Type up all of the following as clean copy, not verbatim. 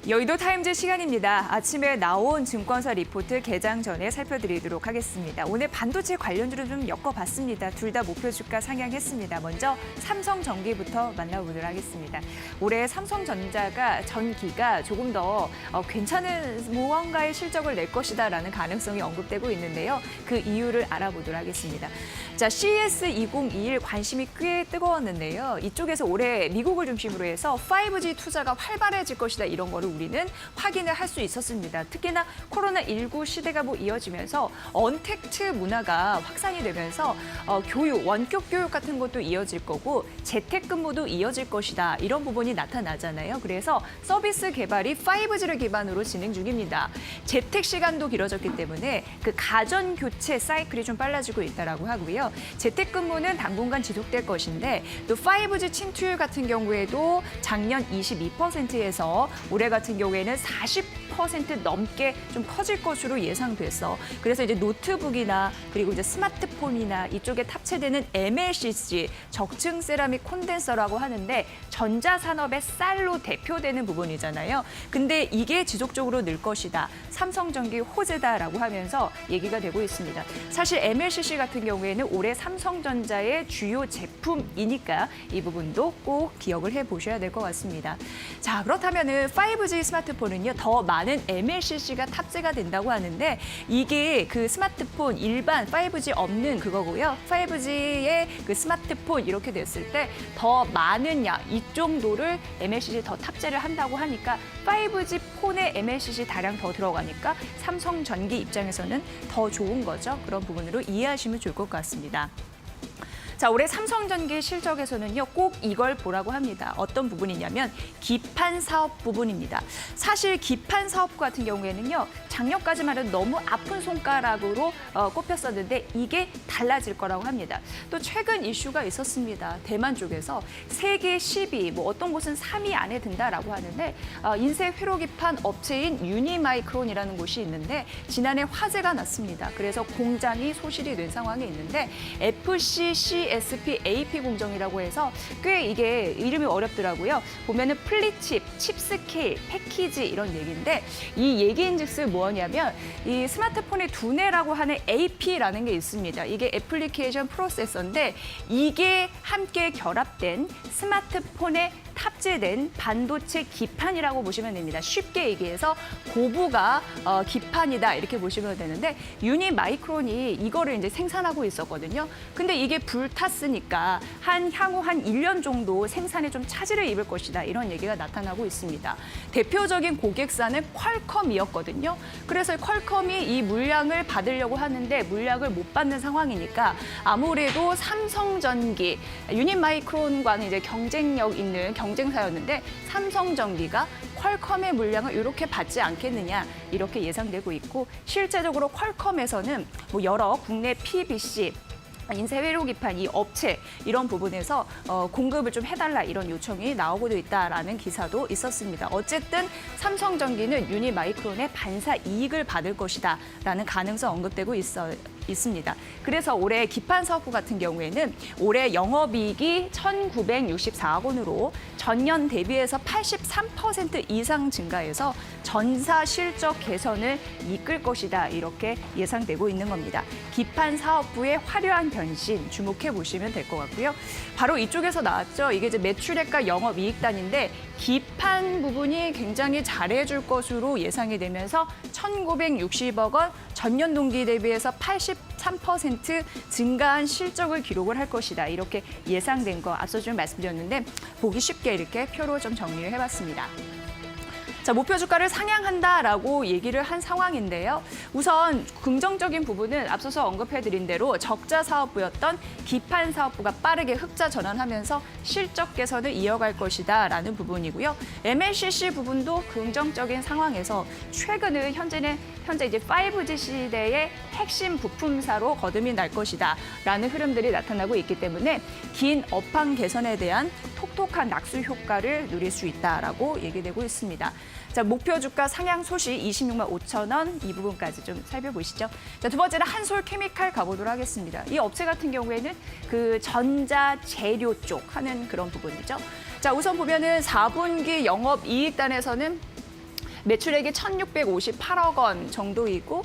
여의도 타임즈 시간입니다. 아침에 나온 증권사 리포트 개장 전에 살펴드리도록 하겠습니다. 오늘 반도체 관련주를 좀 엮어봤습니다. 둘 다 목표 주가 상향했습니다. 먼저 삼성전기부터 만나보도록 하겠습니다. 올해 삼성전자가 전기가 조금 더 괜찮은 무언가의 실적을 낼 것이다라는 가능성이 언급되고 있는데요. 그 이유를 알아보도록 하겠습니다. 자, CES 2021 관심이 꽤 뜨거웠는데요. 이쪽에서 올해 미국을 중심으로 해서 5G 투자가 활발해질 것이다 이런 거를 우리는 확인을 할 수 있었습니다. 특히나 코로나19 시대가 이어지면서 언택트 문화가 확산이 되면서 교육, 원격 교육 같은 것도 이어질 거고 재택근무도 이어질 것이다. 이런 부분이 나타나잖아요. 그래서 서비스 개발이 5G를 기반으로 진행 중입니다. 재택 시간도 길어졌기 때문에 그 가전 교체 사이클이 좀 빨라지고 있다라고 하고요. 재택근무는 당분간 지속될 것인데 또 5G 침투율 같은 경우에도 작년 22%에서 올해 같은 경우에는 40% 넘게 좀 커질 것으로 예상돼서 그래서 이제 노트북이나 그리고 이제 스마트폰이나 이쪽에 탑재되는 MLCC 적층 세라믹 콘덴서라고 하는데 전자산업의 쌀로 대표되는 부분이잖아요. 근데 이게 지속적으로 늘 것이다. 삼성전기 호재다라고 하면서 얘기가 되고 있습니다. 사실 MLCC 같은 경우에는 올해 삼성전자의 주요 제품이니까 이 부분도 꼭 기억을 해보셔야 될 것 같습니다. 자, 그렇다면은 5G 스마트폰은요, 더 많은 MLCC가 탑재가 된다고 하는데 이게 그 스마트폰 일반 5G 없는 그거고요. 5G의 그 스마트폰 이렇게 됐을 때 더 많은 양, 이 정도를 MLCC 더 탑재를 한다고 하니까 5G 폰에 MLCC 다량 더 들어가니까 삼성전기 입장에서는 더 좋은 거죠. 그런 부분으로 이해하시면 좋을 것 같습니다. 자, 올해 삼성전기 실적에서는요, 꼭 이걸 보라고 합니다. 어떤 부분이냐면 기판 사업 부분입니다. 사실 기판 사업 같은 경우에는요, 작년까지만 해도 너무 아픈 손가락으로 꼽혔었는데 이게 달라질 거라고 합니다. 또 최근 이슈가 있었습니다. 대만 쪽에서 세계 10위, 어떤 곳은 3위 안에 든다라고 하는데 인쇄 회로 기판 업체인 유니마이크론이라는 곳이 있는데 지난해 화재가 났습니다. 그래서 공장이 소실이 된 상황이 있는데 FCCSP AP 공정이라고 해서 꽤 이게 이름이 어렵더라고요. 보면은 플리칩, 칩스케일, 패키지 이런 얘기인데 이 얘기인즉슨 뭐냐면 이 스마트폰의 두뇌라고 하는 AP라는 게 있습니다. 이게 애플리케이션 프로세서인데 이게 함께 결합된 스마트폰에 탑재된 반도체 기판이라고 보시면 됩니다. 쉽게 얘기해서 고부가 기판이다 이렇게 보시면 되는데 유니마이크론이 이거를 이제 생산하고 있었거든요. 근데 이게 불탔으니까 향후 한 1년 정도 생산에 좀 차질을 입을 것이다 이런 얘기가 나타나고 있습니다. 대표적인 고객사는 퀄컴이었거든요. 그래서 퀄컴이 이 물량을 받으려고 하는데 물량을 못 받는 상황이니까 아무래도 삼성전기, 유니마이크론과는 이제 경쟁력 있는 경쟁사였는데 삼성전기가 퀄컴의 물량을 이렇게 받지 않겠느냐 이렇게 예상되고 있고 실제적으로 퀄컴에서는 여러 국내 PBC 인쇄 회로 기판 이 업체 이런 부분에서 공급을 좀 해달라 이런 요청이 나오고도 있다라는 기사도 있었습니다. 어쨌든 삼성전기는 유니마이크론의 반사 이익을 받을 것이다라는 가능성 언급되고 있습니다. 그래서 올해 기판 사업부 같은 경우에는 올해 영업이익이 1,964억 원으로 전년 대비해서 83% 이상 증가해서 전사 실적 개선을 이끌 것이다 이렇게 예상되고 있는 겁니다. 기판 사업부의 화려한 변신 주목해 보시면 될 것 같고요. 바로 이쪽에서 나왔죠. 이게 이제 매출액과 영업이익단인데 기판 부분이 굉장히 잘해줄 것으로 예상이 되면서 1,960억 원 전년 동기 대비해서 83% 증가한 실적을 기록을 할 것이다. 이렇게 예상된 거 앞서 좀 말씀드렸는데 보기 쉽게 이렇게 표로 좀 정리를 해봤습니다. 자, 목표 주가를 상향한다라고 얘기를 한 상황인데요. 우선 긍정적인 부분은 앞서서 언급해드린 대로 적자 사업부였던 기판 사업부가 빠르게 흑자 전환하면서 실적 개선을 이어갈 것이다라는 부분이고요. MLCC 부분도 긍정적인 상황에서 최근은 현재 이제 5G 시대의 핵심 부품사로 거듭이 날 것이다라는 흐름들이 나타나고 있기 때문에 긴 업황 개선에 대한 톡톡한 낙수 효과를 누릴 수 있다라고 얘기되고 있습니다. 자, 목표 주가 상향 소식 26만 5천 원 이 부분까지 좀 살펴보시죠. 자, 두 번째는 한솔케미칼 가보도록 하겠습니다. 이 업체 같은 경우에는 그 전자 재료 쪽 하는 그런 부분이죠. 자, 우선 보면은 4분기 영업이익단에서는 매출액이 1,658억 원 정도이고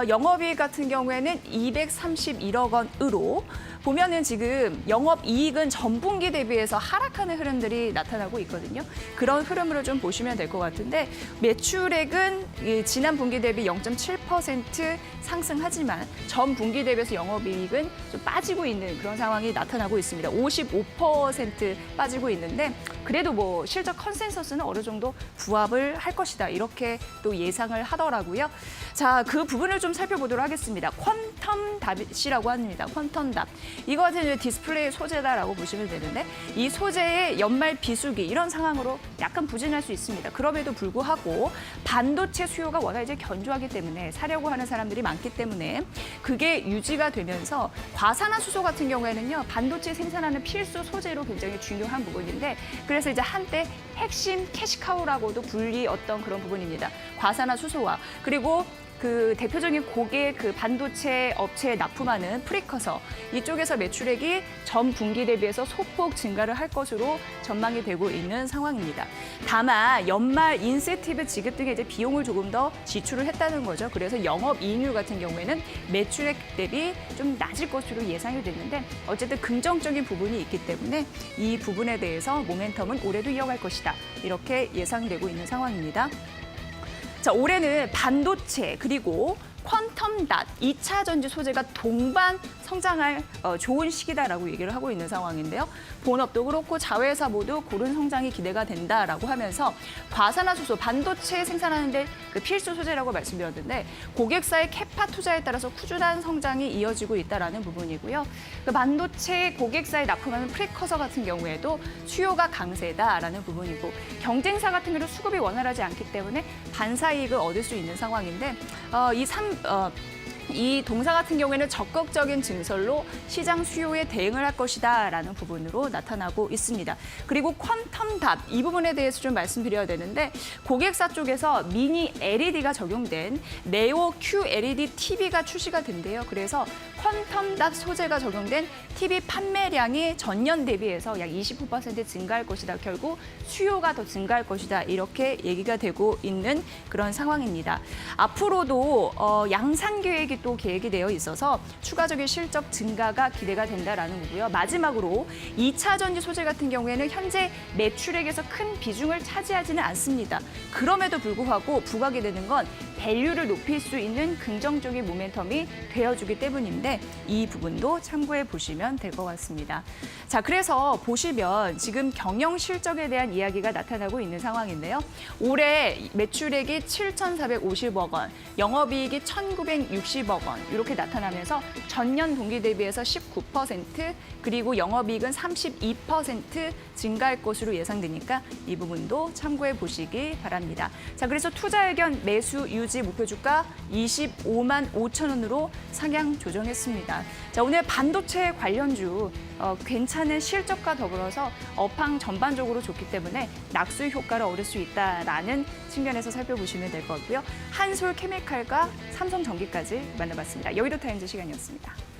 영업이익 같은 경우에는 231억 원으로 보면은 지금 영업이익은 전분기 대비해서 하락하는 흐름들이 나타나고 있거든요. 그런 흐름으로 좀 보시면 될 것 같은데 매출액은 지난 분기 대비 0.7% 상승하지만 전 분기 대비해서 영업이익은 좀 빠지고 있는 그런 상황이 나타나고 있습니다. 55% 빠지고 있는데 그래도 뭐 실적 컨센서스는 어느 정도 부합을 할 것이다. 이렇게 또 예상을 하더라고요. 자, 그 부분을 좀 살펴보도록 하겠습니다. 퀀텀 답이라고 합니다. 퀀텀 답. 이거 같은 경우 디스플레이 소재다라고 보시면 되는데 이 소재의 연말 비수기 이런 상황으로 약간 부진할 수 있습니다. 그럼에도 불구하고 반도체 수요가 워낙 이제 견조하기 때문에 사려고 하는 사람들이 많기 때문에 그게 유지가 되면서 과산화수소 같은 경우에는요. 반도체 생산하는 필수 소재로 굉장히 중요한 부분인데 그래서 이제 한때 핵심 캐시카우라고도 불리었던 그런 부분입니다. 과산화수소와 그리고 그 대표적인 고객 그 반도체 업체에 납품하는 프리커서 이쪽에서 매출액이 전 분기 대비해서 소폭 증가를 할 것으로 전망이 되고 있는 상황입니다. 다만 연말 인센티브 지급 등의 이제 비용을 조금 더 지출을 했다는 거죠. 그래서 영업이익률 같은 경우에는 매출액 대비 좀 낮을 것으로 예상이 됐는데 어쨌든 긍정적인 부분이 있기 때문에 이 부분에 대해서 모멘텀은 올해도 이어갈 것이다. 이렇게 예상되고 있는 상황입니다. 자, 올해는 반도체 그리고 퀀텀 닷, 2차 전지 소재가 동반 성장할 좋은 시기다라고 얘기를 하고 있는 상황인데요. 본업도 그렇고 자회사 모두 고른 성장이 기대가 된다라고 하면서 과산화수소, 반도체 생산하는데 그 필수 소재라고 말씀드렸는데 고객사의 캐파 투자에 따라서 꾸준한 성장이 이어지고 있다라는 부분이고요. 그 반도체 고객사에 납품하는 프리커서 같은 경우에도 수요가 강세다라는 부분이고 경쟁사 같은 경우는 수급이 원활하지 않기 때문에 반사 이익을 얻을 수 있는 상황인데 이 동사 같은 경우에는 적극적인 증설로 시장 수요에 대응을 할 것이다라는 부분으로 나타나고 있습니다. 그리고 퀀텀 답, 이 부분에 대해서 좀 말씀드려야 되는데 고객사 쪽에서 미니 LED가 적용된 네오 QLED TV가 출시가 된대요. 그래서 퀀텀 답 소재가 적용된 TV 판매량이 전년 대비해서 약 29% 증가할 것이다. 결국 수요가 더 증가할 것이다. 이렇게 얘기가 되고 있는 그런 상황입니다. 앞으로도 양산 계획이 또 계획이 되어 있어서 추가적인 실적 증가가 기대가 된다라는 거고요. 마지막으로 2차 전지 소재 같은 경우에는 현재 매출액에서 큰 비중을 차지하지는 않습니다. 그럼에도 불구하고 부각이 되는 건 밸류를 높일 수 있는 긍정적인 모멘텀이 되어주기 때문인데 이 부분도 참고해 보시면 될 것 같습니다. 자, 그래서 보시면 지금 경영 실적에 대한 이야기가 나타나고 있는 상황인데요. 올해 매출액이 7,450억 원, 영업이익이 1,960억 원 이렇게 나타나면서 전년 동기 대비해서 19% 그리고 영업이익은 32% 증가할 것으로 예상되니까 이 부분도 참고해 보시기 바랍니다. 자, 그래서 투자 의견 매수 유지 목표 주가 25만 5천 원으로 상향 조정했습니다. 자, 오늘 반도체 관련주 괜찮은 실적과 더불어서 업황 전반적으로 좋기 때문에 낙수 효과를 얻을 수 있다라는 측면에서 살펴보시면 될 것 같고요. 한솔케미칼과 삼성전기까지 만나봤습니다. 여의도 타임즈 시간이었습니다.